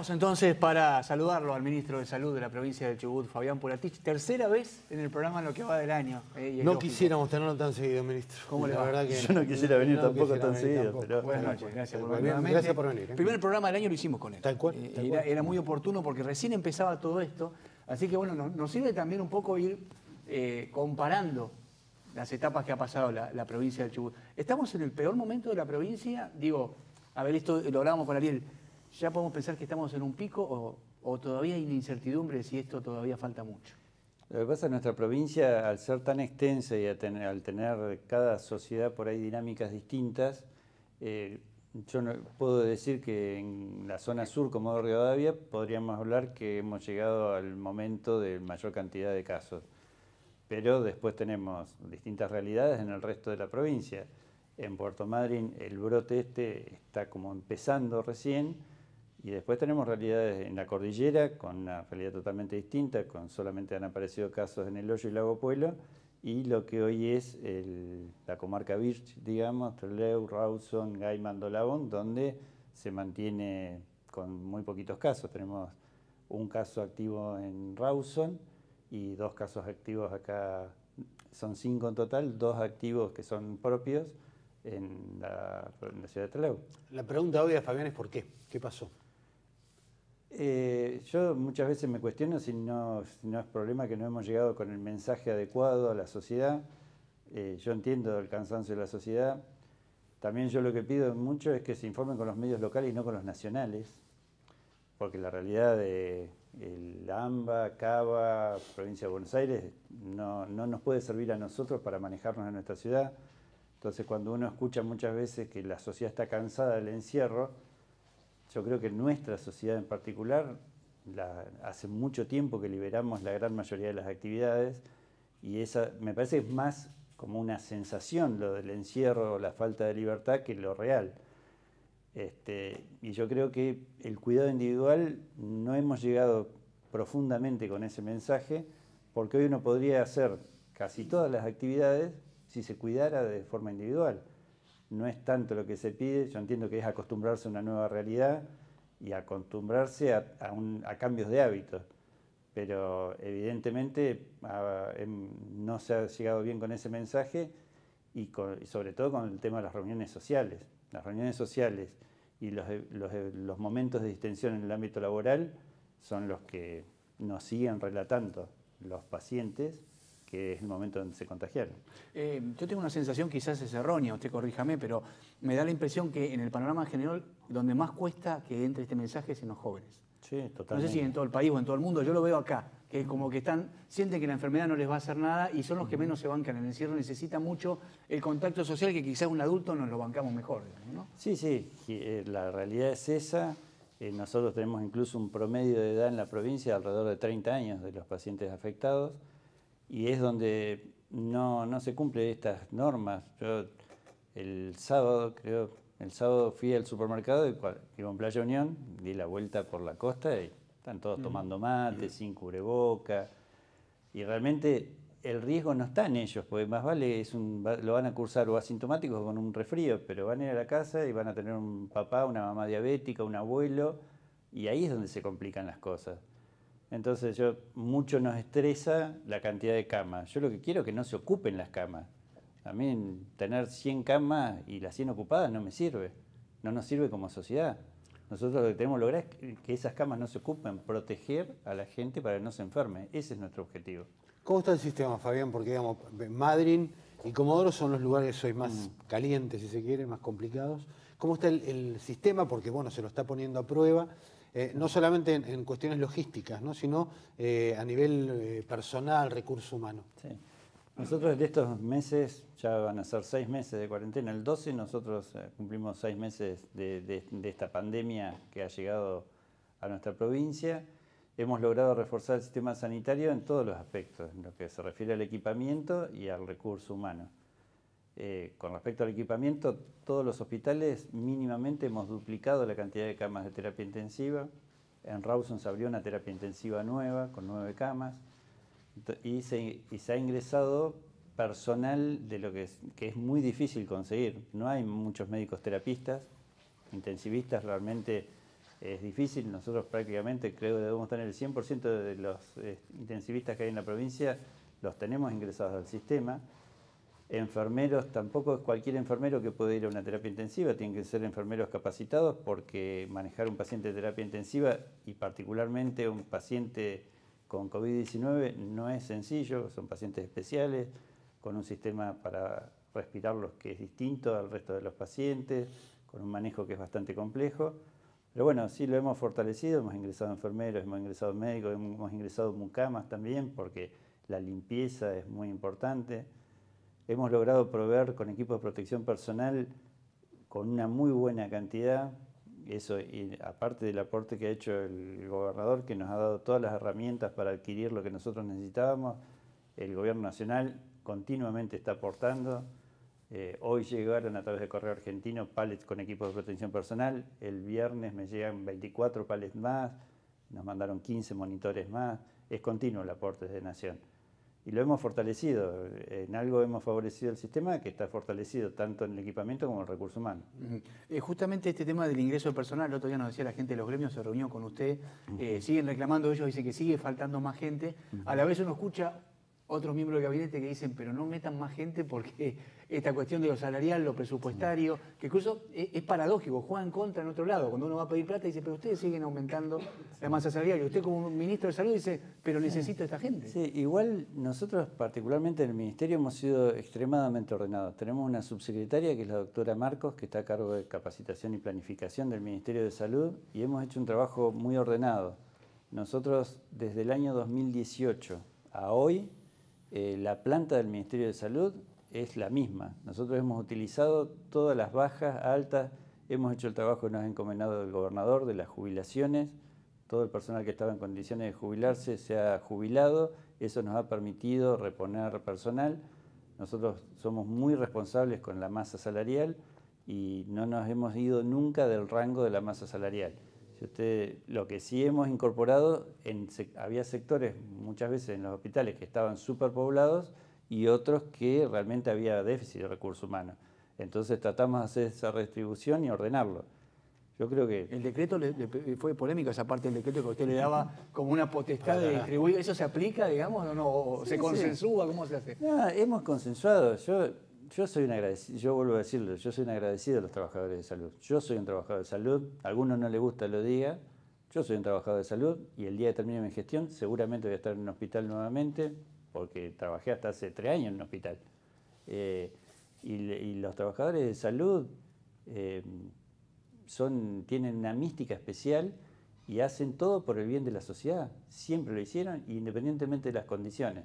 Aprovechamos entonces para saludarlo al ministro de Salud de la provincia de Chubut, Fabián Pulatich. Tercera vez en el programa en lo que va del año. No quisiéramos tenerlo tan seguido, ministro. ¿Cómo le va? Verdad que yo no quisiera venir tampoco tan seguido. Pero... Buenas noches, gracias por venir. Gracias por venir. El primer programa del año lo hicimos con él. Tal cual. Era muy oportuno porque recién empezaba todo esto. Así que bueno, nos sirve también un poco ir comparando las etapas que ha pasado la provincia del Chubut. ¿Estamos en el peor momento de la provincia? Digo, a ver, esto lo hablábamos con Ariel. ¿Ya podemos pensar que estamos en un pico o todavía hay una incertidumbre de si esto todavía falta mucho? Lo que pasa es que nuestra provincia, al ser tan extensa y al tener cada sociedad por ahí dinámicas distintas, yo no, puedo decir que en la zona sur, como de Rivadavia, podríamos hablar que hemos llegado al momento de mayor cantidad de casos. Pero después tenemos distintas realidades en el resto de la provincia. En Puerto Madryn el brote está como empezando recién, y después tenemos realidades en la cordillera con una realidad totalmente distinta, solamente han aparecido casos en El Hoyo y Lago Puelo, y lo que hoy es la comarca Birch, digamos, Trelew, Rawson, Gaiman, Dolabón, donde se mantiene con muy poquitos casos. Tenemos un caso activo en Rawson y 2 casos activos acá, son 5 en total, 2 activos que son propios en la ciudad de Trelew. La pregunta obvia, Fabián, es ¿por qué? ¿Qué pasó? Yo muchas veces me cuestiono si no es problema que no hemos llegado con el mensaje adecuado a la sociedad. Yo entiendo el cansancio de la sociedad. También yo lo que pido mucho es que se informen con los medios locales y no con los nacionales, porque la realidad de la AMBA, Cava, provincia de Buenos Aires, no nos puede servir a nosotros para manejarnos en nuestra ciudad. Entonces, cuando uno escucha muchas veces que la sociedad está cansada del encierro, yo creo que nuestra sociedad en particular, hace mucho tiempo que liberamos la gran mayoría de las actividades, y esa me parece que es más como una sensación lo del encierro o la falta de libertad que lo real. Y yo creo que el cuidado individual no hemos llegado profundamente con ese mensaje, porque hoy uno podría hacer casi todas las actividades si se cuidara de forma individual. No es tanto lo que se pide, yo entiendo que es acostumbrarse a una nueva realidad y acostumbrarse a cambios de hábitos, pero evidentemente no se ha llegado bien con ese mensaje y sobre todo con el tema de las reuniones sociales. Las reuniones sociales y los momentos de distensión en el ámbito laboral son los que nos siguen relatando los pacientes, que es el momento donde se contagiaron. Yo tengo una sensación, quizás es errónea, usted corríjame, pero me da la impresión que en el panorama general, donde más cuesta que entre este mensaje es en los jóvenes. Sí, totalmente. No sé si en todo el país o en todo el mundo, yo lo veo acá, que como que sienten que la enfermedad no les va a hacer nada y son los que menos se bancan. El encierro necesita mucho el contacto social, que quizás un adulto nos lo bancamos mejor, ¿no? Sí, la realidad es esa. Nosotros tenemos incluso un promedio de edad en la provincia de alrededor de 30 años de los pacientes afectados, y es donde no se cumplen estas normas. Yo el sábado fui al supermercado, iba en Playa Unión, di la vuelta por la costa y están todos tomando mate, sin cubreboca, y realmente el riesgo no está en ellos, porque más vale lo van a cursar o asintomáticos o con un resfrío, pero van a ir a la casa y van a tener un papá, una mamá diabética, un abuelo, y ahí es donde se complican las cosas. Entonces mucho nos estresa la cantidad de camas. Yo lo que quiero es que no se ocupen las camas. A mí tener 100 camas y las 100 ocupadas no me sirve. No nos sirve como sociedad. Nosotros lo que tenemos que lograr es que esas camas no se ocupen, proteger a la gente para que no se enferme. Ese es nuestro objetivo. ¿Cómo está el sistema, Fabián? Porque, digamos, Madryn y Comodoro son los lugares hoy más calientes, si se quiere, más complicados. ¿Cómo está el sistema? Porque, bueno, se lo está poniendo a prueba. No solamente en cuestiones logísticas, ¿no? Sino a nivel personal, recurso humano. Sí. Nosotros en estos meses, ya van a ser 6 meses de cuarentena, el 12 nosotros cumplimos 6 meses de esta pandemia que ha llegado a nuestra provincia. Hemos logrado reforzar el sistema sanitario en todos los aspectos, en lo que se refiere al equipamiento y al recurso humano. Con respecto al equipamiento, todos los hospitales mínimamente hemos duplicado la cantidad de camas de terapia intensiva. En Rawson se abrió una terapia intensiva nueva con 9 camas y se ha ingresado personal de lo que es muy difícil conseguir. No hay muchos médicos terapistas, intensivistas realmente es difícil. Nosotros prácticamente creo que debemos tener el 100% de los intensivistas que hay en la provincia, los tenemos ingresados al sistema. Enfermeros, tampoco es cualquier enfermero que puede ir a una terapia intensiva, tienen que ser enfermeros capacitados, porque manejar un paciente de terapia intensiva y particularmente un paciente con COVID-19 no es sencillo, son pacientes especiales, con un sistema para respirarlos que es distinto al resto de los pacientes, con un manejo que es bastante complejo. Pero bueno, sí lo hemos fortalecido, hemos ingresado enfermeros, hemos ingresado médicos, hemos ingresado mucamas también, porque la limpieza es muy importante. Hemos logrado proveer con equipos de protección personal con una muy buena cantidad. Eso, y aparte del aporte que ha hecho el gobernador, que nos ha dado todas las herramientas para adquirir lo que nosotros necesitábamos, el gobierno nacional continuamente está aportando. Hoy llegaron a través de Correo Argentino pallets con equipos de protección personal. El viernes me llegan 24 pallets más, nos mandaron 15 monitores más. Es continuo el aporte de Nación. Y lo hemos fortalecido. En algo hemos favorecido el sistema, que está fortalecido tanto en el equipamiento como en el recurso humano. Justamente este tema del ingreso de personal, el otro día nos decía la gente de los gremios, se reunió con usted, siguen reclamando ellos, dicen que sigue faltando más gente. A la vez uno escucha otros miembros del gabinete que dicen, pero no metan más gente porque esta cuestión de lo salarial, lo presupuestario, que incluso es paradójico, juega en contra en otro lado. Cuando uno va a pedir plata dice, pero ustedes siguen aumentando la masa salarial. Y usted como ministro de Salud dice, pero necesito a esta gente. Sí, igual nosotros particularmente en el Ministerio hemos sido extremadamente ordenados. Tenemos una subsecretaria que es la doctora Marcos, que está a cargo de capacitación y planificación del Ministerio de Salud, y hemos hecho un trabajo muy ordenado. Nosotros desde el año 2018 a hoy, la planta del Ministerio de Salud es la misma. Nosotros hemos utilizado todas las bajas, altas, hemos hecho el trabajo que nos ha encomendado el gobernador de las jubilaciones, todo el personal que estaba en condiciones de jubilarse se ha jubilado, eso nos ha permitido reponer personal. Nosotros somos muy responsables con la masa salarial y no nos hemos ido nunca del rango de la masa salarial. Lo que sí hemos incorporado, había sectores muchas veces en los hospitales que estaban superpoblados y otros que realmente había déficit de recursos humanos. Entonces tratamos de hacer esa redistribución y ordenarlo. Yo creo que... El decreto fue polémico, esa parte del decreto que usted le daba como una potestad de distribuir. ¿Eso se aplica, digamos, o no? ¿O se consensúa? ¿Cómo se hace? No, hemos consensuado. Yo soy un agradecido, yo vuelvo a decirlo, yo soy un agradecido de los trabajadores de salud. Yo soy un trabajador de salud, a algunos no les gusta lo diga, yo soy un trabajador de salud y el día que termine mi gestión seguramente voy a estar en un hospital nuevamente, porque trabajé hasta hace 3 años en un hospital. Y los trabajadores de salud tienen una mística especial y hacen todo por el bien de la sociedad. Siempre lo hicieron, independientemente de las condiciones.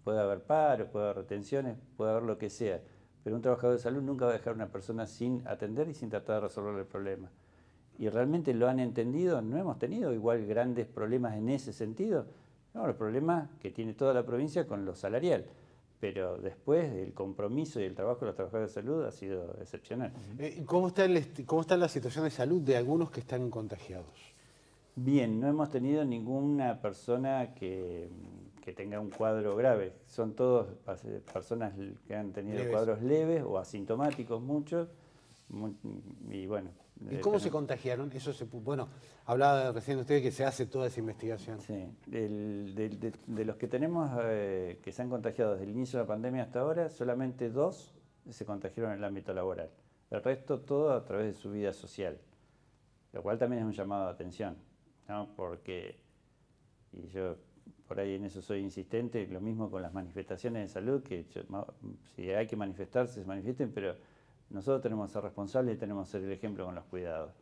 Puede haber paros, puede haber retenciones, puede haber lo que sea, pero un trabajador de salud nunca va a dejar a una persona sin atender y sin tratar de resolver el problema. Y realmente lo han entendido, no hemos tenido igual grandes problemas en ese sentido. No, los problemas que tiene toda la provincia con lo salarial, pero después el compromiso y el trabajo de los trabajadores de salud ha sido excepcional. ¿Cómo está la situación de salud de algunos que están contagiados? Bien, no hemos tenido ninguna persona que tenga un cuadro grave. Son todos personas que han tenido cuadros leves o asintomáticos, muchos. Y bueno. ¿Y cómo se contagiaron? Bueno, hablaba recién usted que se hace toda esa investigación. Sí, de los que tenemos que se han contagiado desde el inicio de la pandemia hasta ahora, solamente 2 se contagiaron en el ámbito laboral. El resto todo a través de su vida social, lo cual también es un llamado de atención, ¿no? Porque, y yo por ahí en eso soy insistente, lo mismo con las manifestaciones de salud, que si hay que manifestarse, se manifiesten, pero nosotros tenemos que ser responsables y tenemos que ser el ejemplo con los cuidados.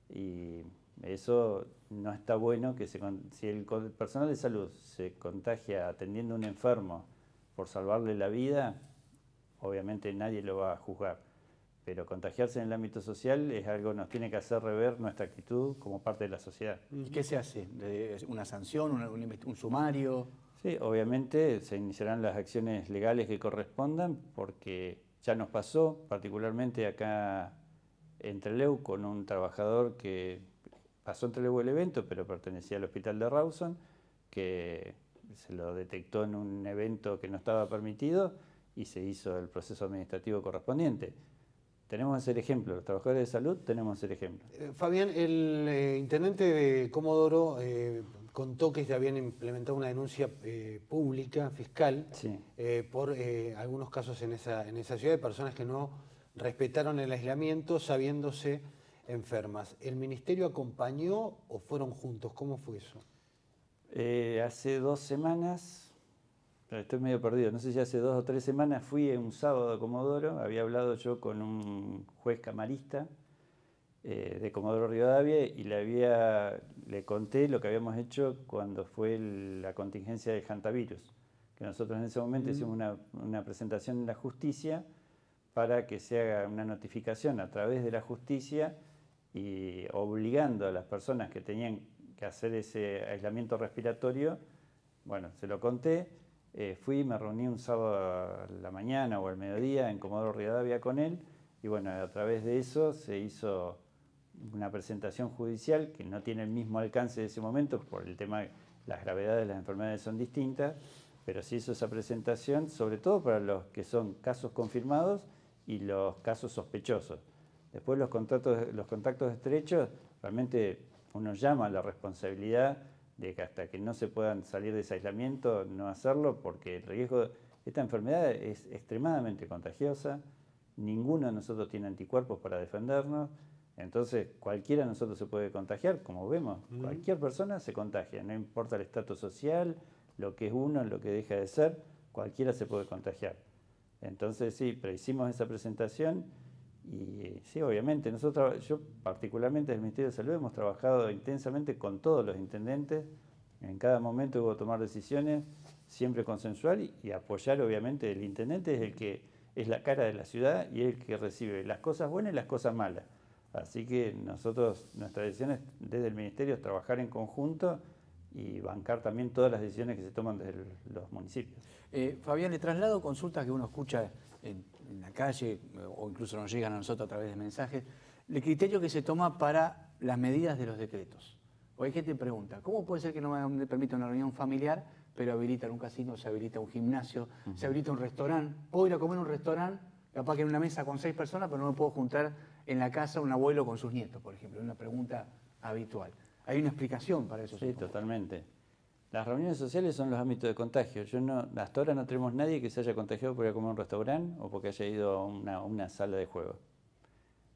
Y eso no está bueno, que si el personal de salud se contagia atendiendo a un enfermo por salvarle la vida, obviamente nadie lo va a juzgar. Pero contagiarse en el ámbito social es algo que nos tiene que hacer rever nuestra actitud como parte de la sociedad. ¿Y qué se hace? ¿Una sanción, un sumario? Sí, obviamente se iniciarán las acciones legales que correspondan, porque ya nos pasó, particularmente acá en Trelew, con un trabajador que pasó en Trelew el evento, pero pertenecía al hospital de Rawson, que se lo detectó en un evento que no estaba permitido y se hizo el proceso administrativo correspondiente. tenemos que ser ejemplo, los trabajadores de salud tenemos que ser ejemplo. Fabián, el intendente de Comodoro contó que se habían implementado una denuncia pública, fiscal, Sí. por algunos casos en esa ciudad de personas que no respetaron el aislamiento sabiéndose enfermas. ¿El ministerio acompañó o fueron juntos? ¿Cómo fue eso? Hace 2 semanas, pero estoy medio perdido, no sé si hace 2 o 3 semanas fui un sábado a Comodoro, había hablado yo con un juez camarista de Comodoro Rivadavia y le conté lo que habíamos hecho cuando fue la contingencia del hantavirus, que nosotros en ese momento hicimos una presentación en la justicia para que se haga una notificación a través de la justicia y obligando a las personas que tenían que hacer ese aislamiento respiratorio. Bueno, se lo conté, fui, me reuní un sábado a la mañana o al mediodía en Comodoro Rivadavia con él y bueno, a través de eso se hizo una presentación judicial que no tiene el mismo alcance de ese momento por el tema, las gravedades de las enfermedades son distintas, pero se hizo esa presentación sobre todo para los que son casos confirmados y los casos sospechosos. Después los contactos estrechos, realmente uno llama a la responsabilidad de que hasta que no se puedan salir de ese aislamiento, no hacerlo, porque el riesgo, esta enfermedad es extremadamente contagiosa, ninguno de nosotros tiene anticuerpos para defendernos, entonces cualquiera de nosotros se puede contagiar, como vemos, cualquier persona se contagia, no importa el estatus social, lo que es uno, lo que deja de ser, cualquiera se puede contagiar. Entonces sí, pero hicimos esa presentación y sí, obviamente, yo particularmente desde el Ministerio de Salud hemos trabajado intensamente con todos los intendentes, en cada momento hubo que tomar decisiones, siempre consensual y apoyar obviamente, el intendente es el que es la cara de la ciudad y es el que recibe las cosas buenas y las cosas malas. Así que nuestra decisión es, desde el Ministerio es trabajar en conjunto y bancar también todas las decisiones que se toman desde los municipios. Fabián, le traslado consultas que uno escucha en la calle o incluso nos llegan a nosotros a través de mensajes, el criterio que se toma para las medidas de los decretos. O hay gente que pregunta, ¿cómo puede ser que no me permita una reunión familiar, pero habilitan un casino, se habilita un gimnasio, se habilita un restaurante? Puedo ir a comer a un restaurante, capaz que en una mesa con 6 personas, pero no me puedo juntar en la casa un abuelo con sus nietos, por ejemplo, es una pregunta habitual. ¿Hay una explicación para eso? Sí, totalmente. Las reuniones sociales son los ámbitos de contagio. Hasta ahora no tenemos nadie que se haya contagiado por ir a comer a un restaurante o porque haya ido a una sala de juego.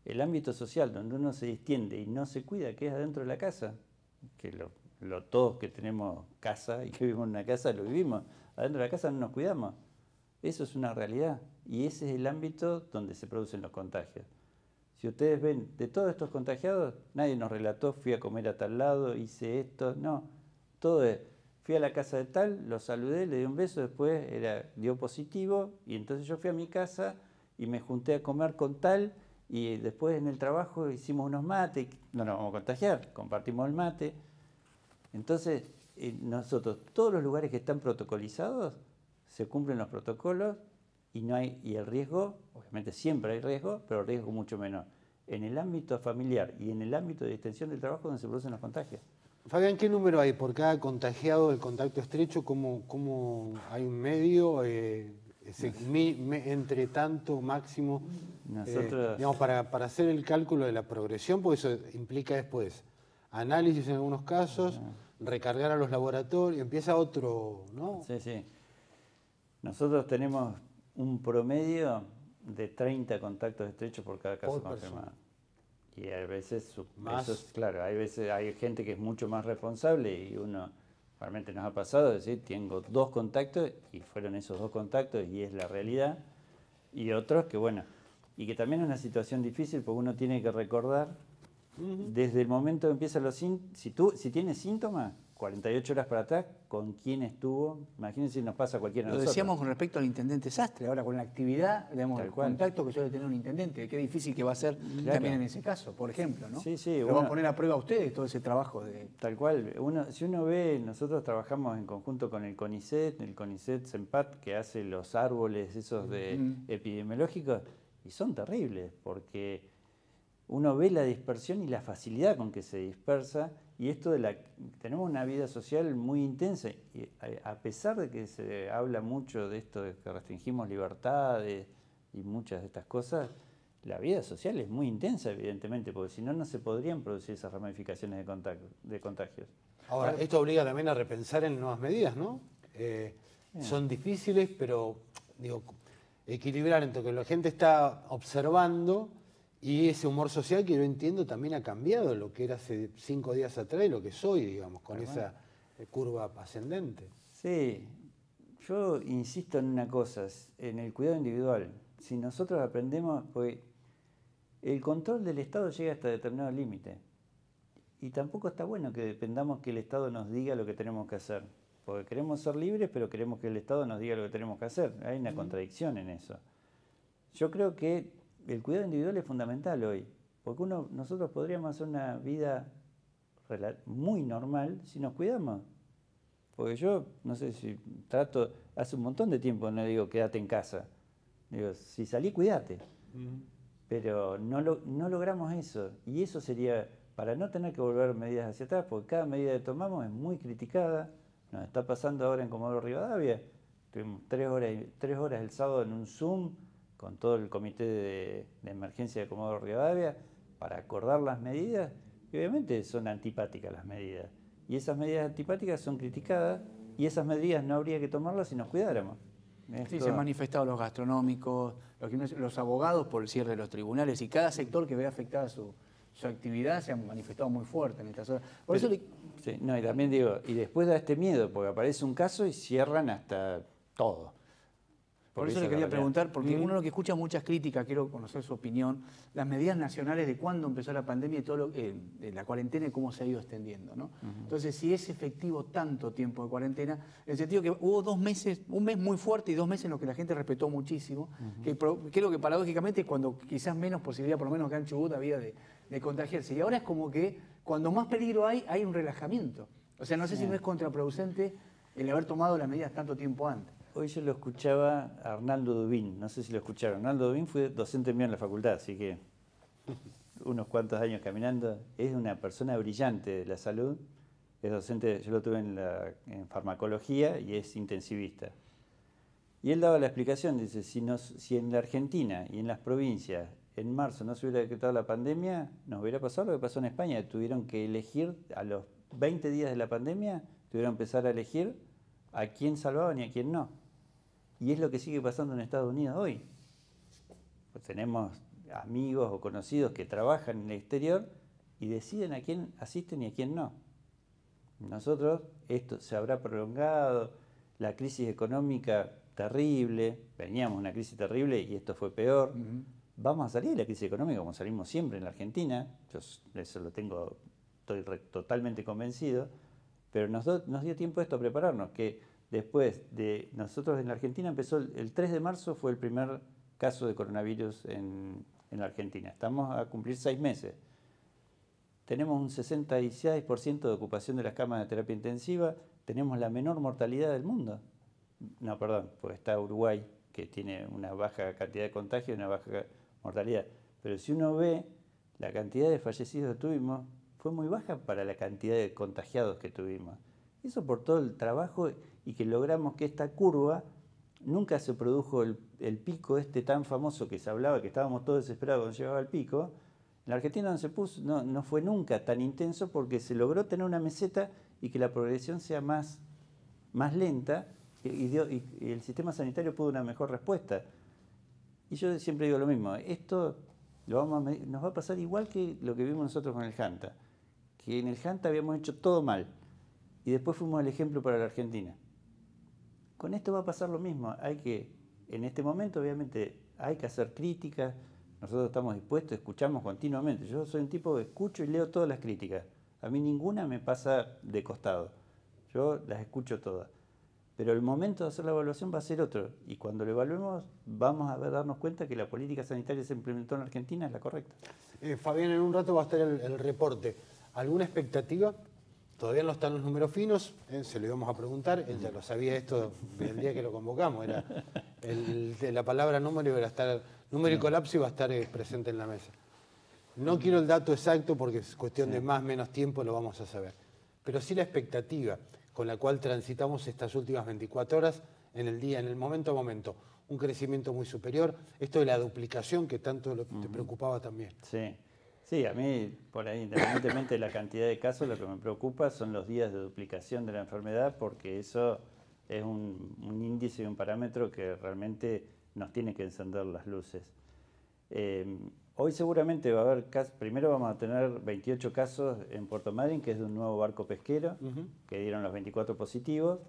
El ámbito social donde uno se distiende y no se cuida, que es adentro de la casa, que todos que tenemos casa y que vivimos en una casa lo vivimos, adentro de la casa no nos cuidamos. Eso es una realidad y ese es el ámbito donde se producen los contagios. Si ustedes ven, de todos estos contagiados, nadie nos relató, fui a comer a tal lado, hice esto, no. Todo es, fui a la casa de tal, lo saludé, le di un beso, después dio positivo y entonces yo fui a mi casa y me junté a comer con tal y después en el trabajo hicimos unos mates, no nos vamos a contagiar, compartimos el mate. Entonces, nosotros, todos los lugares que están protocolizados, se cumplen los protocolos y el riesgo, obviamente siempre hay riesgo, pero el riesgo mucho menor. En el ámbito familiar y en el ámbito de distensión del trabajo donde se producen los contagios. Fabián, ¿qué número hay por cada contagiado del contacto estrecho? ¿Cómo hay un medio entre tanto máximo? Digamos, para hacer el cálculo de la progresión, porque eso implica después análisis en algunos casos, recargar a los laboratorios, empieza otro, ¿no? Sí, sí. Nosotros tenemos un promedio de 30 contactos estrechos por cada caso confirmado. Y a veces, claro, hay gente que es mucho más responsable y uno, realmente nos ha pasado, es decir, tengo 2 contactos y fueron esos 2 contactos y es la realidad. Y otros que, bueno, y que también es una situación difícil porque uno tiene que recordar, desde el momento que empiezan los síntomas, si tiene síntomas, 48 horas para atrás, con quién estuvo, imagínense si nos pasa a cualquiera de nosotros. Lo decíamos con respecto al intendente Sastre, ahora con la actividad, digamos, el contacto que suele tener un intendente, qué difícil que va a ser también en ese caso, por ejemplo, ¿no? Sí, sí. Lo van a poner a prueba a ustedes todo ese trabajo de... Tal cual. Si uno ve, nosotros trabajamos en conjunto con el CONICET CEMPAT, que hace los árboles esos epidemiológicos, y son terribles, porque uno ve la dispersión y la facilidad con que se dispersa, y esto tenemos una vida social muy intensa, y a pesar de que se habla mucho de esto, de que restringimos libertades y muchas de estas cosas, la vida social es muy intensa, evidentemente, porque si no, no se podrían producir esas ramificaciones de contagios. Ahora, esto obliga también a repensar en nuevas medidas, ¿no? Son difíciles, pero digo, equilibrar entre lo que la gente está observando y ese humor social que yo entiendo también ha cambiado lo que era hace 5 días atrás y lo que soy, digamos, con esa curva ascendente. Sí, yo insisto en una cosa, en el cuidado individual. Si nosotros aprendemos, pues el control del Estado llega hasta determinado límite. Y tampoco está bueno que dependamos que el Estado nos diga lo que tenemos que hacer. Porque queremos ser libres, pero queremos que el Estado nos diga lo que tenemos que hacer. Hay una contradicción en eso. Yo creo que el cuidado individual es fundamental hoy. Porque nosotros podríamos hacer una vida muy normal si nos cuidamos. Porque yo, no sé si trato, hace un montón de tiempo no digo quédate en casa. Digo, si salí, cuídate. Pero no logramos eso. Y eso sería, para no tener que volver medidas hacia atrás, porque cada medida que tomamos es muy criticada. Nos está pasando ahora en Comodoro Rivadavia. Tuvimos 3 horas el sábado en un Zoom con todo el comité de emergencia de Comodoro Rivadavia para acordar las medidas. Y obviamente son antipáticas las medidas. Y esas medidas antipáticas son criticadas y esas medidas no habría que tomarlas si nos cuidáramos. Sí, se han manifestado los gastronómicos, los abogados por el cierre de los tribunales y cada sector que ve afectada su actividad se ha manifestado muy fuerte en estas horas. Por eso sí, no, y también digo, y después da este miedo, porque aparece un caso y cierran hasta todo. Por eso le quería preguntar, porque uno lo que escucha muchas críticas, quiero conocer su opinión, las medidas nacionales de cuándo empezó la pandemia y todo la cuarentena y cómo se ha ido extendiendo, ¿no? Entonces, si es efectivo tanto tiempo de cuarentena, en el sentido que hubo 2 meses, un mes muy fuerte y 2 meses en los que la gente respetó muchísimo, que creo que paradójicamente es cuando quizás menos posibilidad, por lo menos acá en Chubut, había de contagiarse. Y ahora es como que cuando más peligro hay un relajamiento. O sea, no sé si no es contraproducente el haber tomado las medidas tanto tiempo antes. Hoy yo lo escuchaba a Arnaldo Dubín, no sé si lo escucharon. Arnaldo Dubín fue docente mío en la facultad, así que unos cuantos años caminando. Es una persona brillante de la salud, es docente, yo lo tuve en farmacología y es intensivista. Y él daba la explicación, dice, si en la Argentina y en las provincias en marzo no se hubiera decretado la pandemia, nos hubiera pasado lo que pasó en España. Tuvieron que elegir, a los 20 días de la pandemia, tuvieron que empezar a elegir a quién salvaban y a quién no. Y es lo que sigue pasando en Estados Unidos hoy. Pues tenemos amigos o conocidos que trabajan en el exterior y deciden a quién asisten y a quién no. Nosotros, esto se habrá prolongado, la crisis económica terrible, veníamos de una crisis terrible y esto fue peor. Vamos a salir de la crisis económica como salimos siempre en la Argentina, yo eso estoy totalmente convencido, pero nos dio tiempo esto a prepararnos, que después de nosotros en la Argentina empezó el 3 de marzo fue el primer caso de coronavirus en la Argentina. Estamos a cumplir 6 meses. Tenemos un 66% de ocupación de las camas de terapia intensiva, tenemos la menor mortalidad del mundo. No, perdón, porque está Uruguay, que tiene una baja cantidad de contagios y una baja mortalidad. Pero si uno ve la cantidad de fallecidos que tuvimos, fue muy baja para la cantidad de contagiados que tuvimos. Eso por todo el trabajo y que logramos que esta curva, nunca se produjo el pico tan famoso que se hablaba, que estábamos todos desesperados cuando llegaba el pico. En la Argentina no fue nunca tan intenso porque se logró tener una meseta y que la progresión sea más lenta y el sistema sanitario pudo una mejor respuesta. Y yo siempre digo lo mismo, esto nos va a pasar igual que lo que vimos nosotros con el Hanta, que en el Hanta habíamos hecho todo mal y después fuimos el ejemplo para la Argentina. Con esto va a pasar lo mismo, en este momento obviamente hay que hacer críticas, nosotros estamos dispuestos, escuchamos continuamente, yo soy un tipo que escucho y leo todas las críticas, a mí ninguna me pasa de costado, yo las escucho todas. Pero el momento de hacer la evaluación va a ser otro. Y cuando lo evaluemos, vamos a darnos cuenta que la política sanitaria que se implementó en Argentina es la correcta. Fabián, en un rato va a estar el reporte. ¿Alguna expectativa? Todavía no están los números finos, se lo íbamos a preguntar. Él ya lo sabía esto el día que lo convocamos. Era la palabra número y colapso iba a estar presente en la mesa. No quiero el dato exacto porque es cuestión de más o menos tiempo, lo vamos a saber. Pero sí la expectativa con la cual transitamos estas últimas 24 horas en el día, en el momento a momento. un crecimiento muy superior. Esto de la duplicación que tanto te preocupaba también. Sí. Sí, a mí, por ahí, independientemente de la cantidad de casos, lo que me preocupa son los días de duplicación de la enfermedad, porque eso es un índice y un parámetro que realmente nos tiene que encender las luces. Hoy seguramente va a haber casos, primero vamos a tener 28 casos en Puerto Madryn, que es de un nuevo barco pesquero, que dieron los 24 positivos,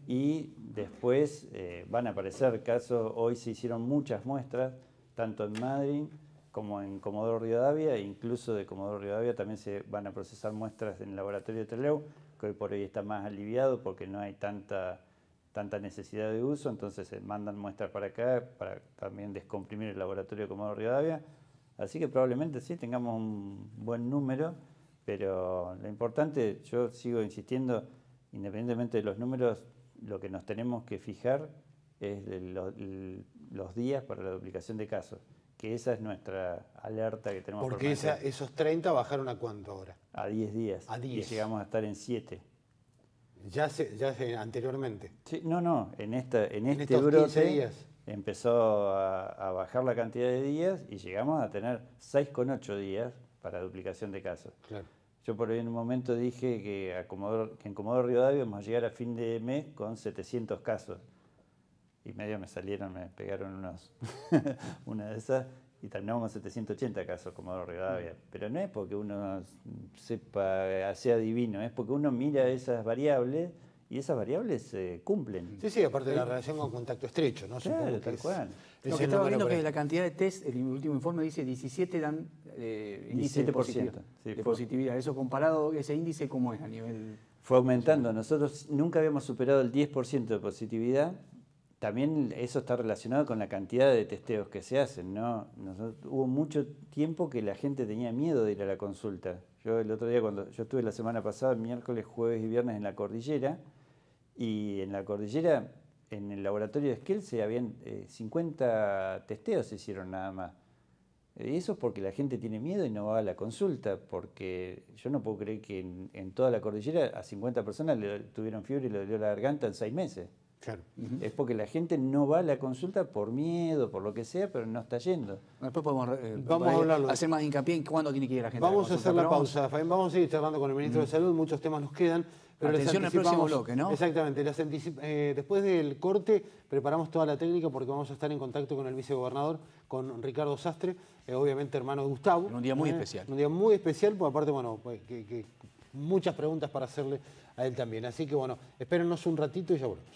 y después van a aparecer casos. Hoy se hicieron muchas muestras, tanto en Madryn como en Comodoro Rivadavia, e incluso de Comodoro Rivadavia también se van a procesar muestras en el laboratorio de Trelew, que hoy por hoy está más aliviado porque no hay tanta necesidad de uso, entonces se mandan muestras para acá para también descomprimir el laboratorio de Comodoro Rivadavia. Así que probablemente sí tengamos un buen número, pero lo importante, yo sigo insistiendo, independientemente de los números, lo que nos tenemos que fijar es los días para la duplicación de casos, que esa es nuestra alerta que tenemos. Porque esos 30 bajaron ¿a cuánto ahora? A 10 días. A 10. Y llegamos a estar en 7. Ya anteriormente. Sí, no, en este estos brote 15 días. empezó a bajar la cantidad de días y llegamos a tener 6,8 días para duplicación de casos. Claro. Yo por ahí en un momento dije que en Comodoro Rivadavia íbamos a llegar a fin de mes con 700 casos. Y medio me pegaron una de esas y terminamos con 780 casos Comodoro Rivadavia. Pero no es porque uno sea divino, es porque uno mira esas variables y esas variables se cumplen. Sí, aparte de la relación con contacto estrecho, ¿no? Claro, tal cual. Lo que estaba viendo que la cantidad de test, el último informe dice 17 dan índice 17%, de positividad. Eso comparado, ese índice, ¿cómo es a nivel? Fue aumentando. Nosotros nunca habíamos superado el 10% de positividad. También eso está relacionado con la cantidad de testeos que se hacen, ¿no? Hubo mucho tiempo que la gente tenía miedo de ir a la consulta. Yo el otro día, cuando yo estuve la semana pasada, miércoles, jueves y viernes en la cordillera, y en la cordillera, en el laboratorio de Esquel, habían 50 testeos se hicieron nada más. Y eso es porque la gente tiene miedo y no va a la consulta, porque yo no puedo creer que en toda la cordillera a 50 personas le tuvieron fiebre y le dolió la garganta en 6 meses. Claro. Es porque la gente no va a la consulta por miedo, por lo que sea, pero no está yendo. Después podemos Vamos a hablarlo. hacer más hincapié en cuándo tiene que ir la gente. Vamos a hacer la pausa, Fabián. Vamos a seguir charlando con el ministro de Salud, muchos temas nos quedan. Pero atención al próximo bloque, ¿no? Exactamente. Después del corte preparamos toda la técnica porque vamos a estar en contacto con el vicegobernador, con Ricardo Sastre, obviamente hermano de Gustavo. En un día muy especial. Un día muy especial, porque aparte, bueno, que muchas preguntas para hacerle a él también. Así que bueno, espérennos un ratito y ya volvemos.